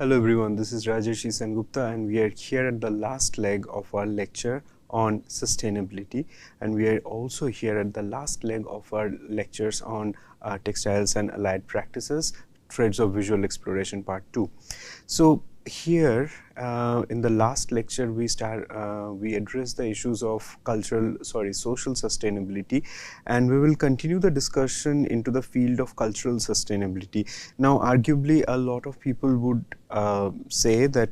Hello everyone, this is Rajesh Sengupta and we are here at the last leg of our lecture on sustainability, and we are also here at the last leg of our lectures on textiles and allied practices, threads of visual exploration part 2. So here in the last lecture we addressed the issues of social sustainability, and we will continue the discussion into the field of cultural sustainability. Now arguably a lot of people would say that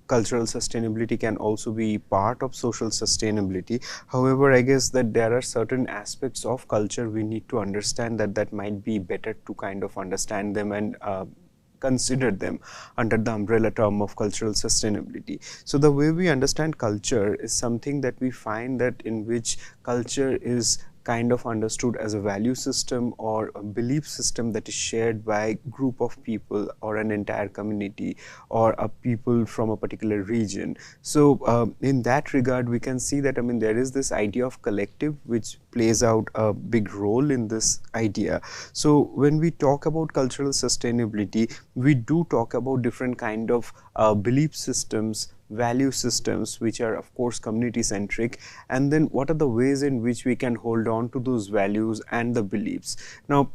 cultural sustainability can also be part of social sustainability. However, I guess that there are certain aspects of culture we need to understand that might be better to kind of understand them and consider them under the umbrella term of cultural sustainability. So the way we understand culture is something that we find that in which culture is kind of understood as a value system or a belief system that is shared by a group of people or an entire community or a people from a particular region. So in that regard, we can see that there is this idea of collective which plays out a big role in this idea. So when we talk about cultural sustainability, we do talk about different kind of belief systems, value systems, which are of course community centric, and then what are the ways in which we can hold on to those values and the beliefs. Now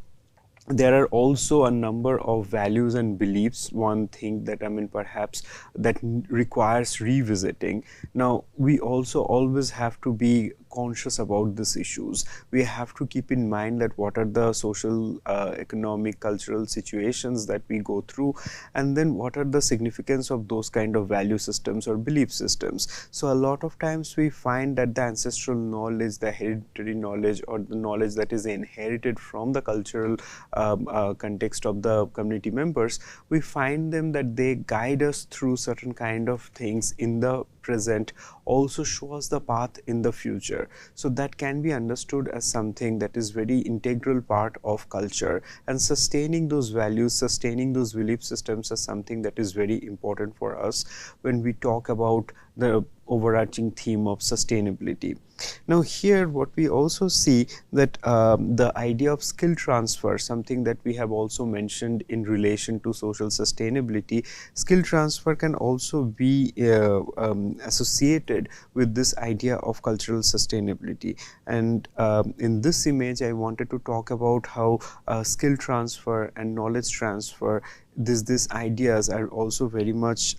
there are also a number of values and beliefs, one thing that perhaps that requires revisiting. Now we also always have to be conscious about these issues. We have to keep in mind that what are the social, economic, cultural situations that we go through, and then what are the significance of those kind of value systems or belief systems. So a lot of times we find that the ancestral knowledge, the hereditary knowledge, or the knowledge that is inherited from the cultural context of the community members, we find them that they guide us through certain kind of things in the present, also show us the path in the future. So that can be understood as something that is very integral part of culture, and sustaining those values, sustaining those belief systems is something that is very important for us when we talk about the overarching theme of sustainability. Now here what we also see that the idea of skill transfer, something that we have also mentioned in relation to social sustainability, skill transfer can also be associated with this idea of cultural sustainability. And in this image I wanted to talk about how skill transfer and knowledge transfer, these ideas are also very much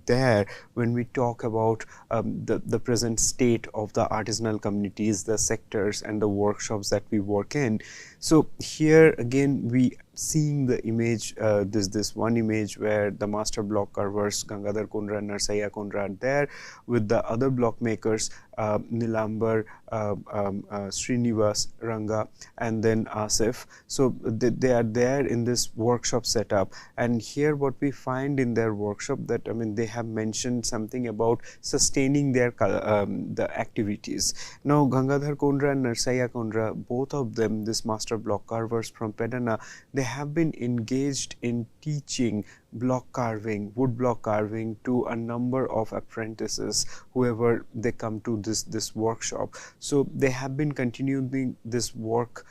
there when we talk about the present state of the artisanal communities, the sectors and the workshops that we work in. So here again we seeing the image, this one image where the master block carvers Gangadhar Kundra and Narsaiya Kundra are there with the other block makers Nilambar, Srinivas, Ranga, and then Asif. So they are there in this workshop setup, and here what we find in their workshop that they have mentioned something about sustaining their the activities. Now Gangadhar Kundra and Narsaiya Kundra, both of them, this master block carvers from Pedana, they have been engaged in teaching block carving, wood block carving to a number of apprentices whoever they come to this workshop. So they have been continuing this work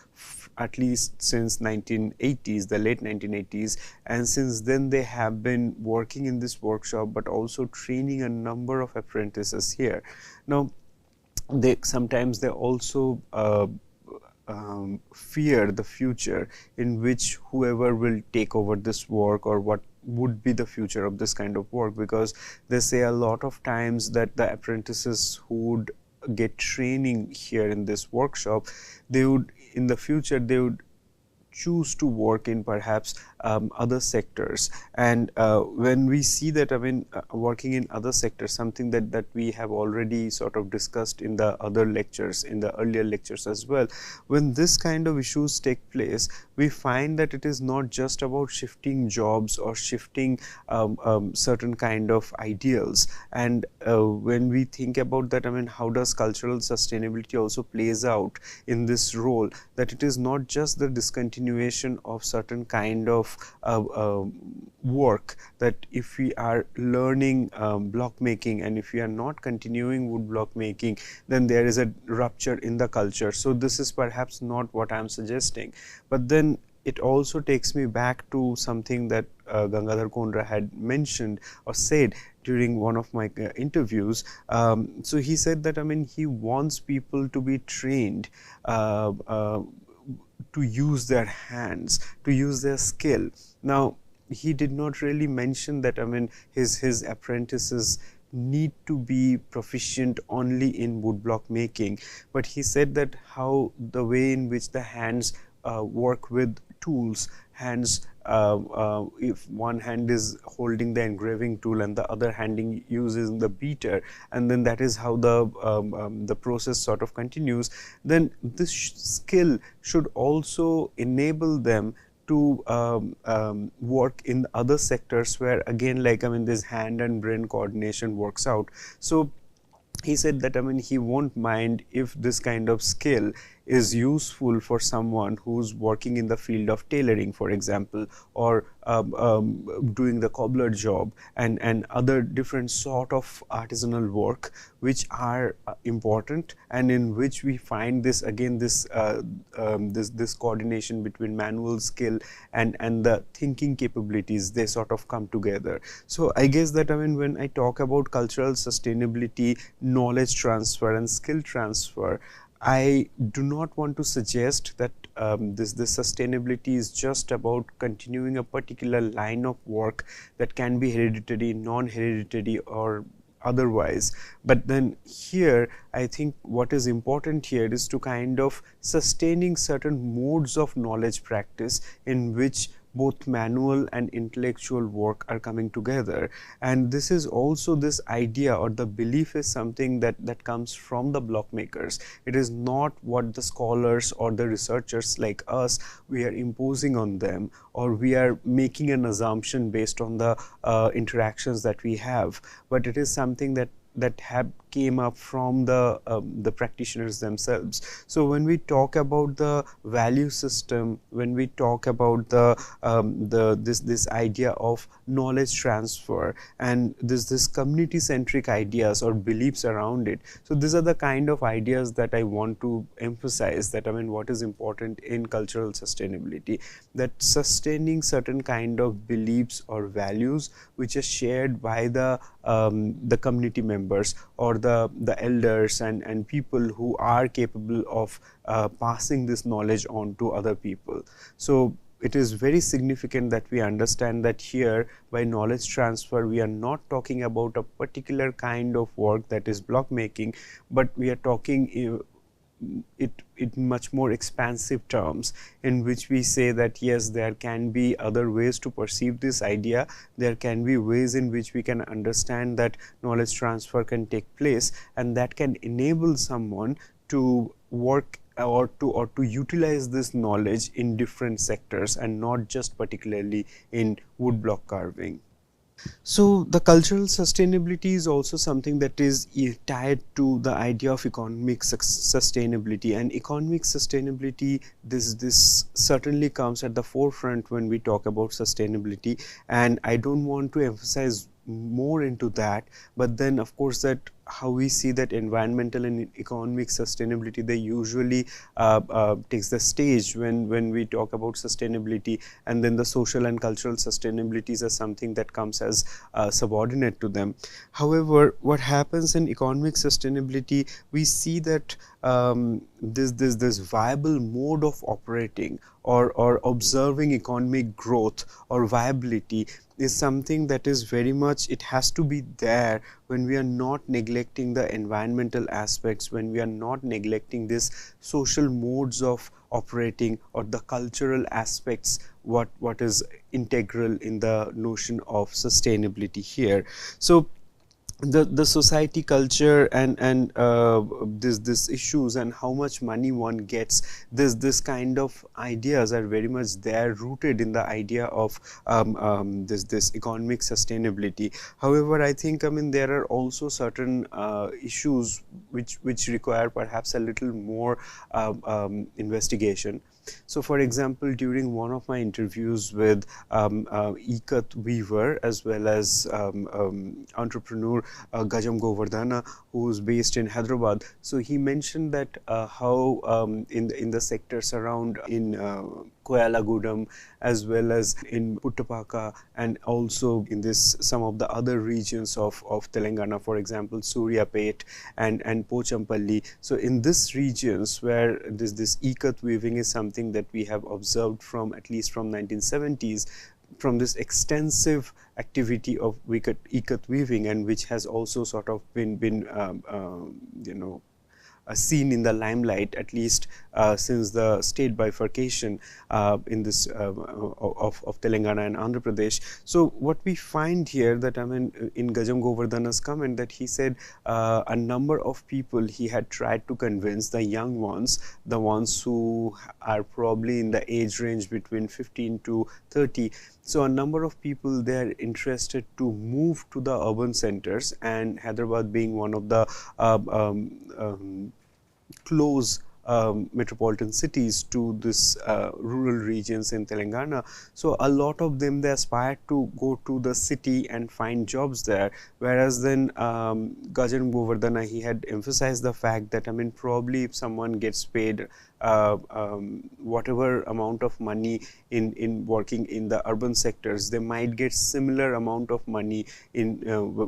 at least since 1980s, the late 1980s, and since then they have been working in this workshop but also training a number of apprentices here. Now they also fear the future in which whoever will take over this work, or what would be the future of this kind of work, because they say a lot of times that the apprentices who would get training here in this workshop, they would in the future they would choose to work in perhaps other sectors. And when we see that working in other sectors, something that we have already sort of discussed in the other lectures, in the earlier lectures as well, when this kind of issues take place, we find that it is not just about shifting jobs or shifting certain kind of ideals. And when we think about that, how does cultural sustainability also plays out in this role, that it is not just the discontinuation of certain kind of work, that if we are learning block making and if we are not continuing wood block making, then there is a rupture in the culture. So this is perhaps not what I am suggesting, but then it also takes me back to something that Gangadhar Kondra had mentioned or said during one of my interviews. So he said that, I mean, he wants people to be trained to use their hands, to use their skill. Now, he did not really mention that, I mean, his apprentices need to be proficient only in woodblock making, but he said that how the way in which the hands work with tools, hands, if one hand is holding the engraving tool and the other hand uses the beater, and then that is how the process sort of continues, then this skill should also enable them to work in other sectors where, again, like, I mean, this hand and brain coordination works out. So he said that, I mean, he won't mind if this kind of skill is useful for someone who's working in the field of tailoring, for example, or doing the cobbler job and other different sort of artisanal work, which are important, and in which we find this, again, this coordination between manual skill and the thinking capabilities, they sort of come together. So I guess that, I mean, when I talk about cultural sustainability, knowledge transfer and skill transfer, I do not want to suggest that this sustainability is just about continuing a particular line of work that can be hereditary, non-hereditary, or otherwise. But then here, I think what is important here is to kind of sustaining certain modes of knowledge practice in which both manual and intellectual work are coming together. And this is also this idea, or the belief is something that comes from the block makers. It is not what the scholars or the researchers like us, we are imposing on them, or we are making an assumption based on the interactions that we have, but it is something that have came up from the practitioners themselves. So when we talk about the value system, when we talk about this idea of knowledge transfer and this community centric ideas or beliefs around it, so these are the kind of ideas that I want to emphasize, that, I mean, what is important in cultural sustainability, that sustaining certain kind of beliefs or values which are shared by the community members or the elders and people who are capable of passing this knowledge on to other people. So it is very significant that we understand that here, by knowledge transfer, we are not talking about a particular kind of work, that is block making, but we are talking it much more expansive terms, in which we say that yes, there can be other ways to perceive this idea, there can be ways in which we can understand that knowledge transfer can take place, and that can enable someone to work or to utilize this knowledge in different sectors and not just particularly in woodblock carving. So the cultural sustainability is also something that is tied to the idea of economic sustainability, and economic sustainability, this certainly comes at the forefront when we talk about sustainability, and I don't want to emphasize more into that, but then of course that how we see that environmental and economic sustainability, they usually takes the stage when we talk about sustainability, and then the social and cultural sustainabilities are something that comes as subordinate to them. However, what happens in economic sustainability, we see that this viable mode of operating or observing economic growth or viability is something that is very much, it has to be there when we are not neglecting the environmental aspects, when we are not neglecting this social modes of operating or the cultural aspects, what is integral in the notion of sustainability here. So the society culture and this issues and how much money one gets, this kind of ideas are very much there, rooted in the idea of this economic sustainability. However, I think, I mean, there are also certain issues which require perhaps a little more investigation. So for example, during one of my interviews with Ikat Weaver, as well as entrepreneur Gajam Govardhana, who is based in Hyderabad, so he mentioned that how in the sectors around in Koyalagudam, as well as in Puttapaka, and also in this some of the other regions of Telangana, for example Suryapet and Pochampalli. So in these regions where this ikat weaving is something that we have observed from at least from 1970s, from this extensive activity of ikat weaving, and which has also sort of been you know seen in the limelight, at least since the state bifurcation in this of Telangana and Andhra Pradesh. So what we find here, that I mean, in Gajam Govardhana's comment, that he said a number of people he had tried to convince, the young ones, the ones who are probably in the age range between 15 to 30. So a number of people, they are interested to move to the urban centers, and Hyderabad being one of the close metropolitan cities to this rural regions in Telangana. So a lot of them, they aspire to go to the city and find jobs there, whereas then Gajan Govardhana, he had emphasized the fact that, I mean, probably if someone gets paid whatever amount of money in working in the urban sectors, they might get similar amount of money in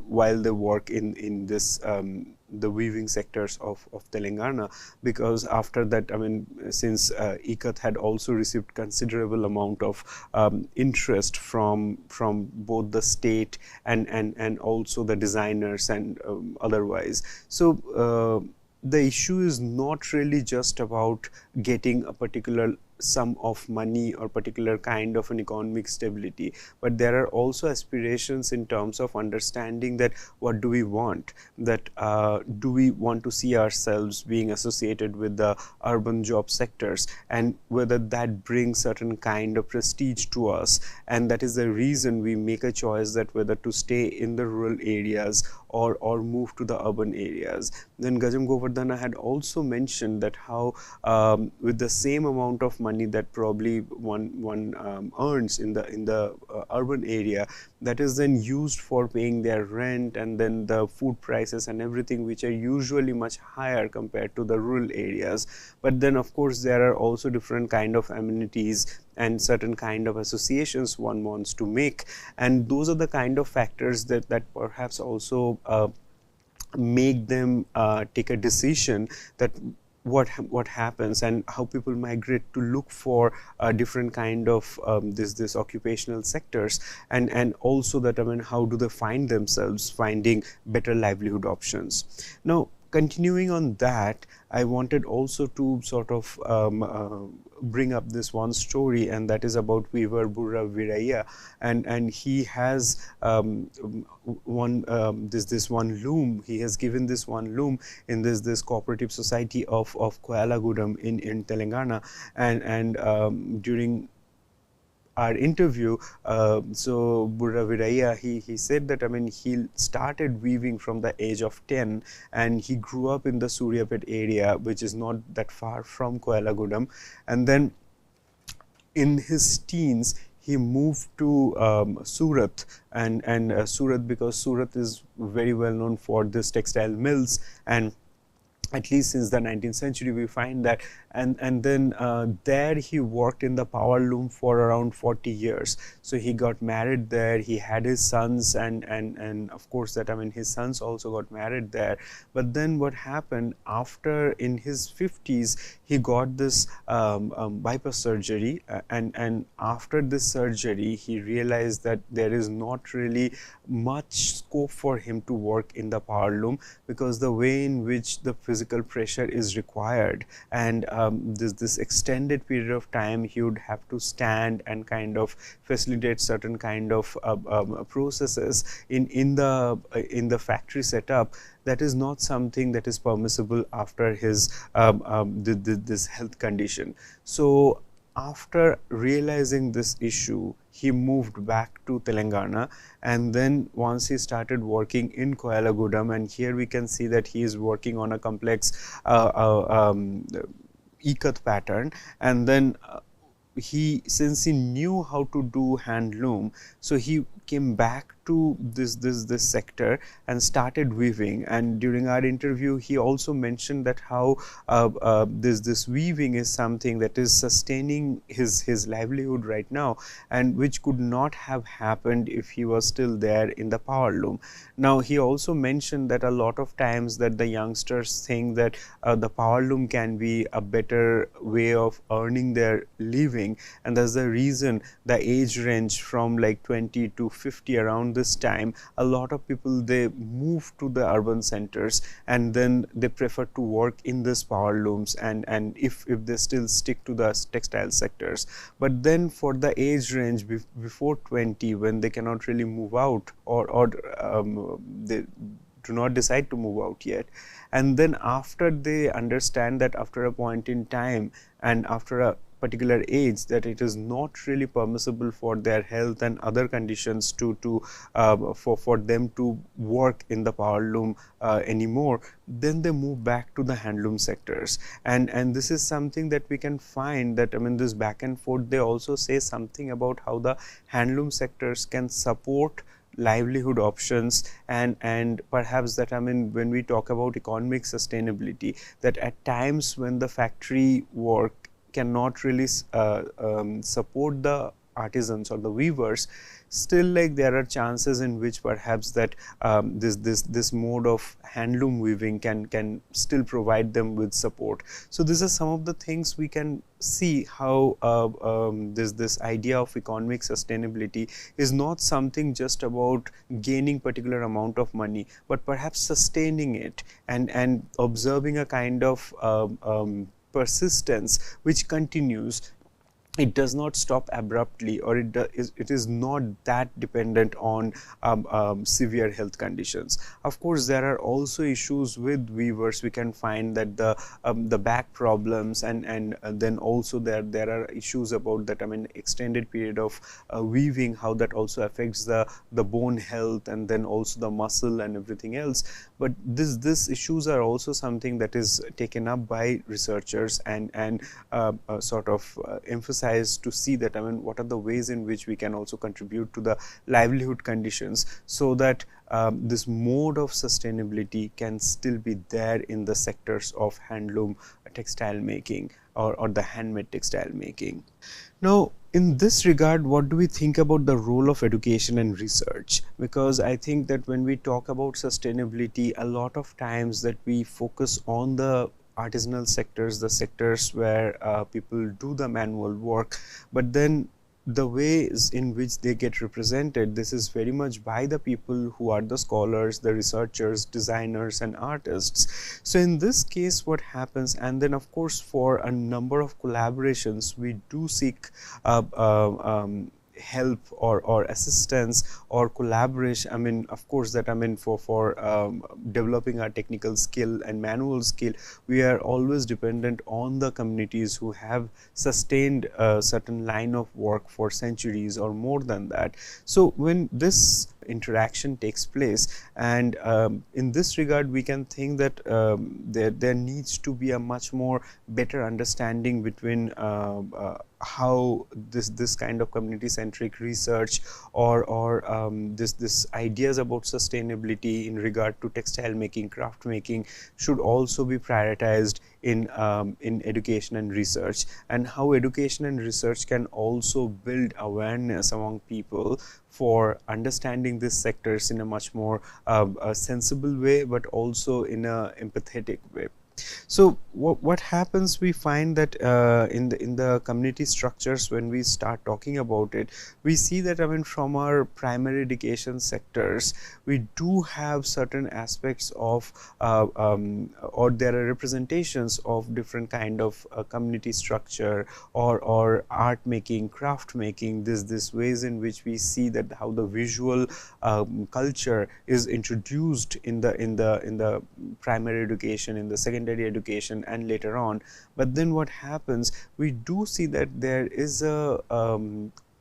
while they work in this the weaving sectors of Telangana, because after that, I mean, since ikat had also received considerable amount of interest from both the state and also the designers and otherwise. So the issue is not really just about getting a particular sum of money or particular kind of an economic stability, but there are also aspirations in terms of understanding that what do we want, that do we want to see ourselves being associated with the urban job sectors, and whether that brings certain kind of prestige to us, and that is the reason we make a choice that whether to stay in the rural areas or move to the urban areas. Then Gajam Govardhana had also mentioned that how with the same amount of money that probably one earns in the urban area, that is then used for paying their rent, and then the food prices and everything, which are usually much higher compared to the rural areas. But then of course there are also different kind of amenities and certain kind of associations one wants to make, and those are the kind of factors that perhaps also make them take a decision that what happens and how people migrate to look for different kind of this occupational sectors, and also that, I mean, how do they find themselves finding better livelihood options. Now continuing on that, I wanted also to sort of bring up this one story, and that is about weaver Burra Viraya, and he has this one loom. He has given this one loom in this cooperative society of Koyalagudam in Telangana, and during our interview, so Burra Viraya, he said that, I mean, he started weaving from the age of 10, and he grew up in the Suryapet area, which is not that far from Koyalagudam, and then in his teens he moved to Surat, and Surat, because Surat is very well known for this textile mills, and at least since the 19th century we find that, and then there he worked in the power loom for around 40 years. So he got married there, he had his sons, and of course that, I mean, his sons also got married there. But then what happened, after in his 50s he got this bypass surgery, and after this surgery he realized that there is not really much scope for him to work in the power loom, because the way in which the physical pressure is required, and this extended period of time he would have to stand and kind of facilitate certain kind of processes in the factory setup, that is not something that is permissible after his this health condition. So after realizing this issue, he moved back to Telangana, and then once he started working in Koyalagudam, and here we can see that he is working on a complex ikat pattern, and then since he knew how to do handloom, so he came back to this sector and started weaving. And during our interview, he also mentioned that how this weaving is something that is sustaining his livelihood right now, and which could not have happened if he was still there in the power loom. Now, he also mentioned that a lot of times that the youngsters think that the power loom can be a better way of earning their living, and that's the reason the age range from like 20 to 50, around this time, a lot of people, they move to the urban centers, and then they prefer to work in this power looms, and if they still stick to the textile sectors. But then for the age range before 20, when they cannot really move out, or they do not decide to move out yet, and then after they understand that after a point in time and after a particular age that it is not really permissible for their health and other conditions for them to work in the power loom anymore, then they move back to the handloom sectors. And this is something that we can find that, I mean, this back and forth, they also say something about how the handloom sectors can support livelihood options, and perhaps that, I mean, when we talk about economic sustainability, that at times when the factory work cannot really support the artisans or the weavers, still like there are chances in which perhaps that this mode of handloom weaving can still provide them with support. So these are some of the things we can see how this idea of economic sustainability is not something just about gaining particular amount of money, but perhaps sustaining it and observing a kind of persistence which continues. It does not stop abruptly, or it is not that dependent on severe health conditions. Of course, there are also issues with weavers. We can find that the back problems, and then also there are issues about that, I mean, extended period of weaving, how that also affects the bone health, and then also the muscle and everything else. But this issues are also something that is taken up by researchers and sort of emphasized to see that, I mean, what are the ways in which we can also contribute to the livelihood conditions, so that this mode of sustainability can still be there in the sectors of handloom textile making, or the handmade textile making. Now, in this regard, what do we think about the role of education and research? Because I think that when we talk about sustainability, a lot of times that we focus on the artisanal sectors, the sectors where people do the manual work, but then the ways in which they get represented, this is very much by the people who are the scholars, the researchers, designers and artists. So in this case, what happens, and then of course for a number of collaborations, we do seek help or assistance or collaboration. I mean, of course, that, I mean, for developing our technical skill and manual skill, we are always dependent on the communities who have sustained a certain line of work for centuries or more than that. So when this interaction takes place, and in this regard, we can think that there needs to be a much more better understanding between how this kind of community centric research or this ideas about sustainability in regard to textile making, craft making should also be prioritized in education and research, and how education and research can also build awareness among people for understanding these sectors in a much more sensible way, but also in a empathetic way. So what happens, we find that in the community structures, when we start talking about it, we see that, I mean, from our primary education sectors, we do have certain aspects of or there are representations of different kind of community structure or art making, craft making, this ways in which we see that how the visual culture is introduced in the primary education, in the secondary education and later on. But then what happens, we do see that there is a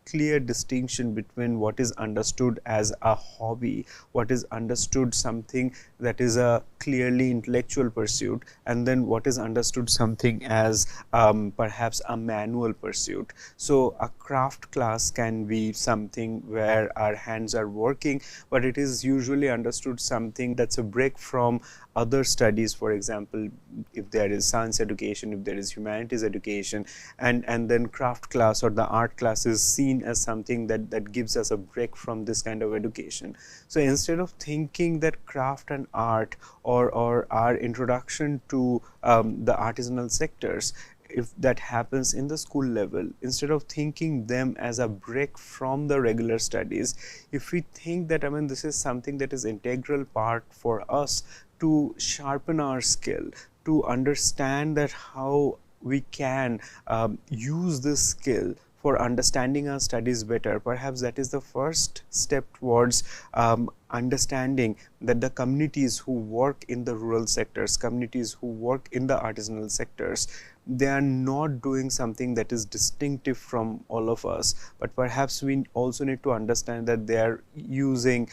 clear distinction between what is understood as a hobby, what is understood something that is a clearly intellectual pursuit, and then what is understood something as perhaps a manual pursuit. So a craft class can be something where our hands are working, but it is usually understood something that's a break from other studies. For example, if there is science education, if there is humanities education, and then craft class or the art class is seen as something that gives us a break from this kind of education. So instead of thinking that craft and art or our introduction to the artisanal sectors, if that happens in the school level, instead of thinking them as a break from the regular studies, if we think that, I mean, this is something that is integral part for us to sharpen our skill, to understand that how we can use this skill for understanding our studies better, perhaps that is the first step towards understanding that the communities who work in the rural sectors, communities who work in the artisanal sectors, they are not doing something that is distinctive from all of us, but perhaps we also need to understand that they are using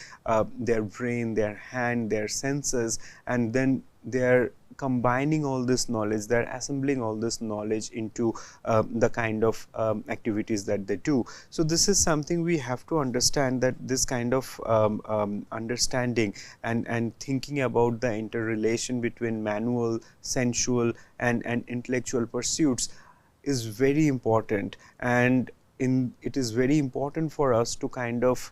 their brain, their hand, their senses, and then they are combining all this knowledge, they're assembling all this knowledge into the kind of activities that they do. So this is something we have to understand, that this kind of understanding and thinking about the interrelation between manual, sensual and intellectual pursuits is very important, and it is very important for us to kind of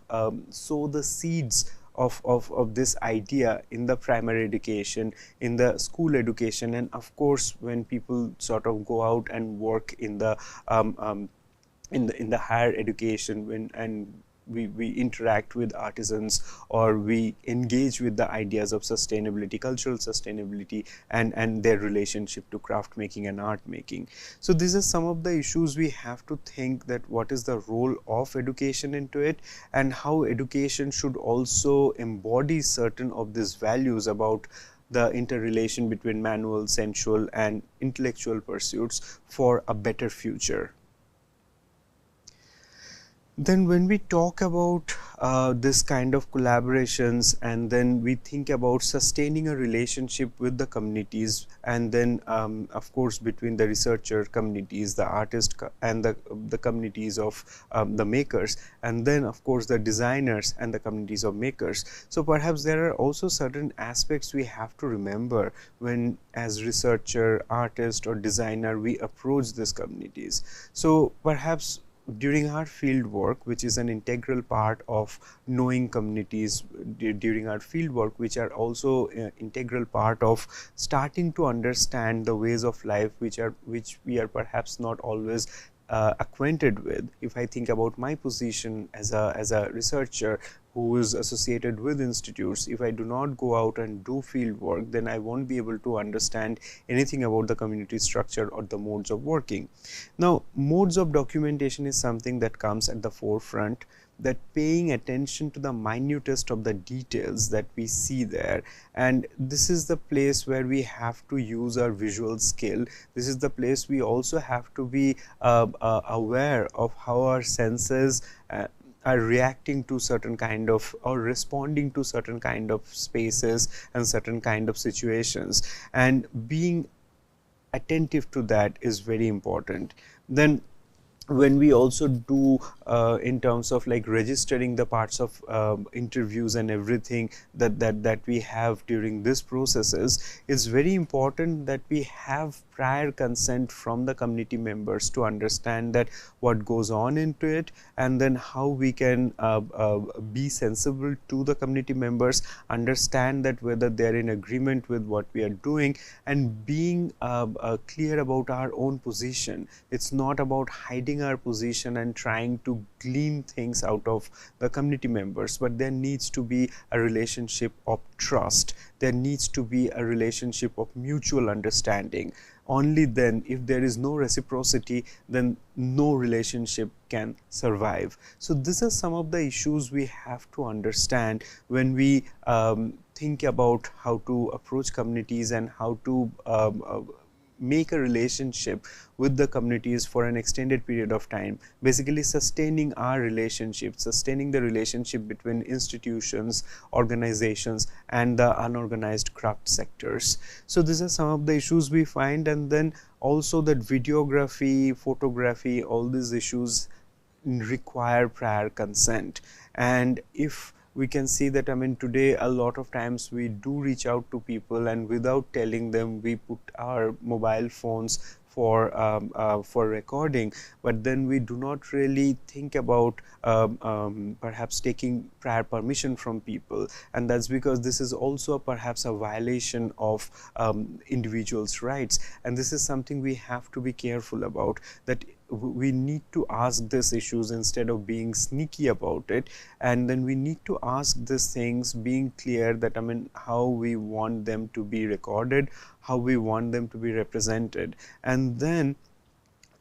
sow the seeds of this idea in the primary education, in the school education, and of course when people sort of go out and work in the higher education, and we interact with artisans, or we engage with the ideas of sustainability, cultural sustainability, and their relationship to craft making and art making. So these are some of the issues we have to think, that what is the role of education into it, and how education should also embody certain of these values about the interrelation between manual, sensual and intellectual pursuits for a better future. Then when we talk about this kind of collaborations, and then we think about sustaining a relationship with the communities, and then of course between the researcher communities, the artist and the communities of the makers, and then of course the designers and the communities of makers. So perhaps there are also certain aspects we have to remember when, as researcher, artist or designer, we approach these communities. So perhaps during our field work, which is an integral part of knowing communities, during our field work, which are also integral part of starting to understand the ways of life which we are perhaps not always acquainted with. If I think about my position as a researcher who is associated with institutes, if I do not go out and do field work, then I won't be able to understand anything about the community structure or the modes of working. Now, modes of documentation is something that comes at the forefront, that paying attention to the minutest of the details that we see there, and this is the place where we have to use our visual skill. This is the place we also have to be aware of how our senses are reacting to certain kind of, or responding to certain kind of spaces and certain kind of situations, and being attentive to that is very important. Then when we also do in terms of like registering the parts of interviews and everything that we have during this processes, it's very important that we have prior consent from the community members to understand that what goes on into it, and then how we can be sensible to the community members, understand that whether they're in agreement with what we are doing, and being clear about our own position. It's not about hiding our position and trying to glean things out of the community members, but there needs to be a relationship of trust. There needs to be a relationship of mutual understanding. Only then, if there is no reciprocity, then no relationship can survive. So these are some of the issues we have to understand when we think about how to approach communities and how to make a relationship with the communities for an extended period of time, basically sustaining our relationship, sustaining the relationship between institutions, organizations, and the unorganized craft sectors. So these are some of the issues we find, and then also that videography, photography, all these issues require prior consent. And if we can see that, I mean, today a lot of times we do reach out to people, and without telling them we put our mobile phones for recording, but then we do not really think about perhaps taking prior permission from people, and that's because this is also perhaps a violation of individuals' rights, and this is something we have to be careful about, that we need to ask these issues instead of being sneaky about it, and then we need to ask these things being clear that, I mean, how we want them to be recorded, how we want them to be represented, and then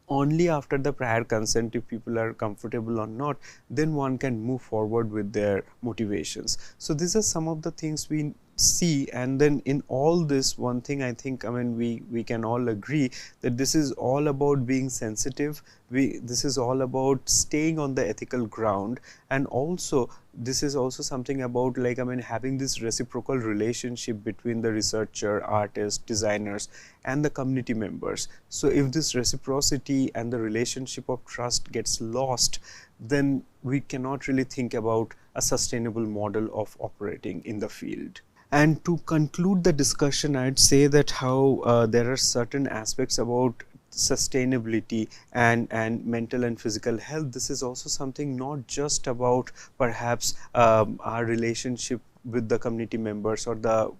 only after the prior consent, if people are comfortable or not, then one can move forward with their motivations. So these are some of the things we see, and then in all this, one thing I think, I mean, we can all agree that this is all about being sensitive. This is all about staying on the ethical ground, and also this is also something about, like, I mean, having this reciprocal relationship between the researcher, artist, designers, and the community members. So if this reciprocity and the relationship of trust gets lost, then we cannot really think about a sustainable model of operating in the field. And to conclude the discussion, I'd say that how there are certain aspects about sustainability and mental and physical health. This is also something not just about perhaps our relationship with the community members or the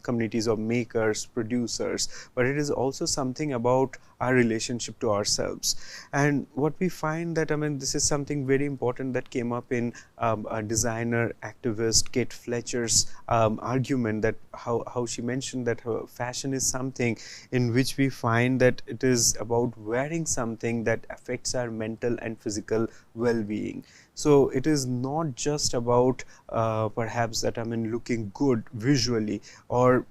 communities of makers, producers, but it is also something about our relationship to ourselves. And what we find that, I mean, this is something very important that came up in a designer activist Kate Fletcher's argument, that how she mentioned that her fashion is something in which we find that it is about wearing something that affects our mental and physical well-being. So it is not just about perhaps that, I mean, looking good visually or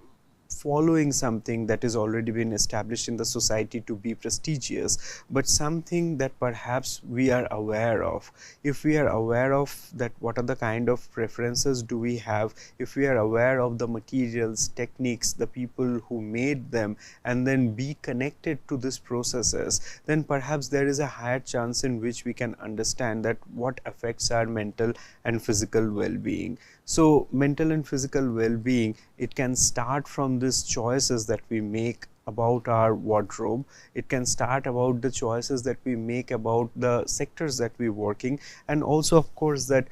following something that is already been established in the society to be prestigious, but something that perhaps we are aware of. If we are aware of that, what are the kind of preferences do we have, if we are aware of the materials, techniques, the people who made them, and then be connected to these processes, then perhaps there is a higher chance in which we can understand that what affects our mental and physical well-being. So mental and physical well-being, it can start from these choices that we make about our wardrobe. It can start about the choices that we make about the sectors that we working, and also of course that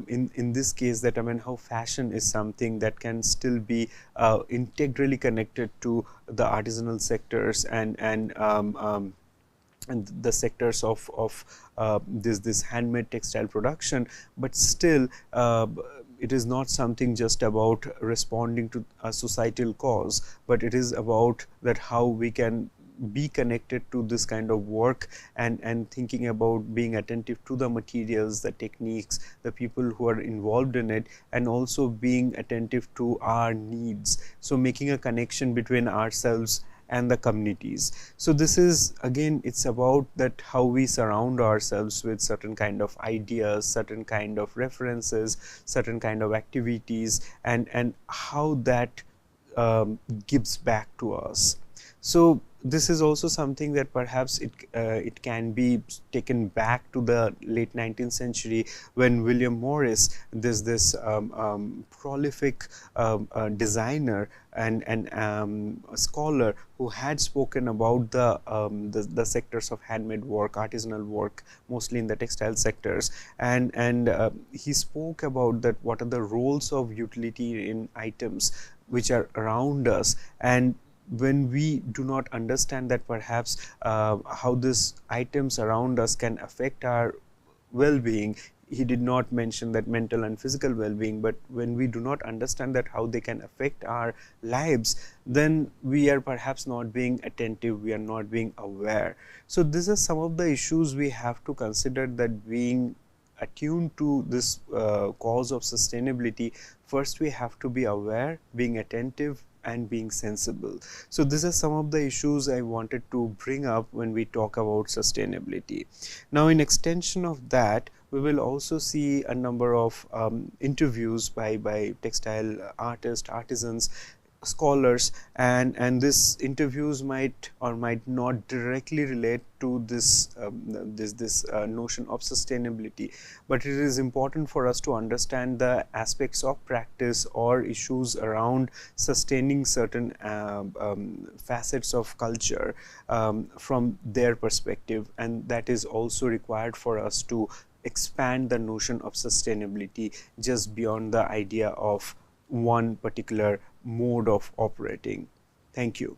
in this case that, I mean, how fashion is something that can still be integrally connected to the artisanal sectors and the sectors of this handmade textile production, but still it is not something just about responding to a societal cause, but it is about that how we can be connected to this kind of work and thinking about being attentive to the materials, the techniques, the people who are involved in it, and also being attentive to our needs. So making a connection between ourselves and the communities. So this is, again, it's about that how we surround ourselves with certain kind of ideas, certain kind of references, certain kind of activities, and how that gives back to us. So this is also something that perhaps it can be taken back to the late 19th century when William Morris, this prolific designer and a scholar who had spoken about the sectors of handmade work, artisanal work, mostly in the textile sectors, and he spoke about that what are the roles of utility in items which are around us, and when we do not understand that perhaps how these items around us can affect our well-being. He did not mention that mental and physical well-being, but when we do not understand that how they can affect our lives, then we are perhaps not being attentive, we are not being aware. So these are some of the issues we have to consider, that being attuned to this cause of sustainability, first we have to be aware, being attentive and being sensible. So these are some of the issues I wanted to bring up when we talk about sustainability. Now, in extension of that, we will also see a number of interviews by textile artists, artisans, scholars, and this interviews might or might not directly relate to this notion of sustainability, but it is important for us to understand the aspects of practice or issues around sustaining certain facets of culture from their perspective, and that is also required for us to expand the notion of sustainability just beyond the idea of one particular mode of operating. Thank you.